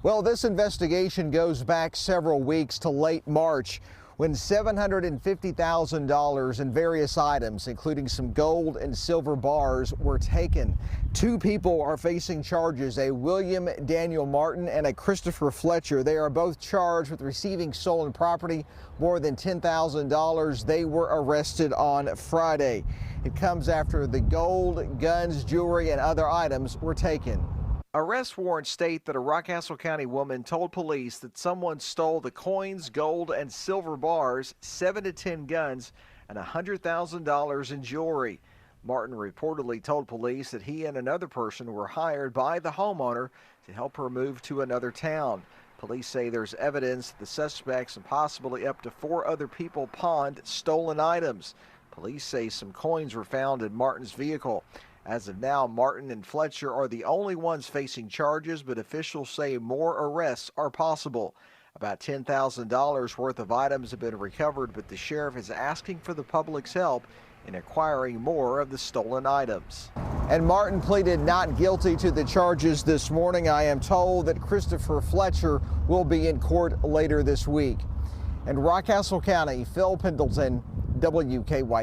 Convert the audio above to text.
Well, this investigation goes back several weeks to late March when $750,000 in various items, including some gold and silver bars, were taken. Two people are facing charges, a William Daniel Martin and a Christopher Fletcher. They are both charged with receiving stolen property, more than $10,000. They were arrested on Friday. It comes after the gold, guns, jewelry, and other items were taken. Arrest warrants state that a Rockcastle County woman told police that someone stole the coins, gold, and silver bars, 7 to 10 guns, and $100,000 in jewelry. Martin reportedly told police that he and another person were hired by the homeowner to help her move to another town. Police say there's evidence that the suspects and possibly up to 4 other people pawned stolen items. Police say some coins were found in Martin's vehicle. As of now, Martin and Fletcher are the only ones facing charges, but officials say more arrests are possible. About $10,000 worth of items have been recovered, but the sheriff is asking for the public's help in acquiring more of the stolen items. And Martin pleaded not guilty to the charges this morning. I am told that Christopher Fletcher will be in court later this week. In Rockcastle County, Phil Pendleton, WKY.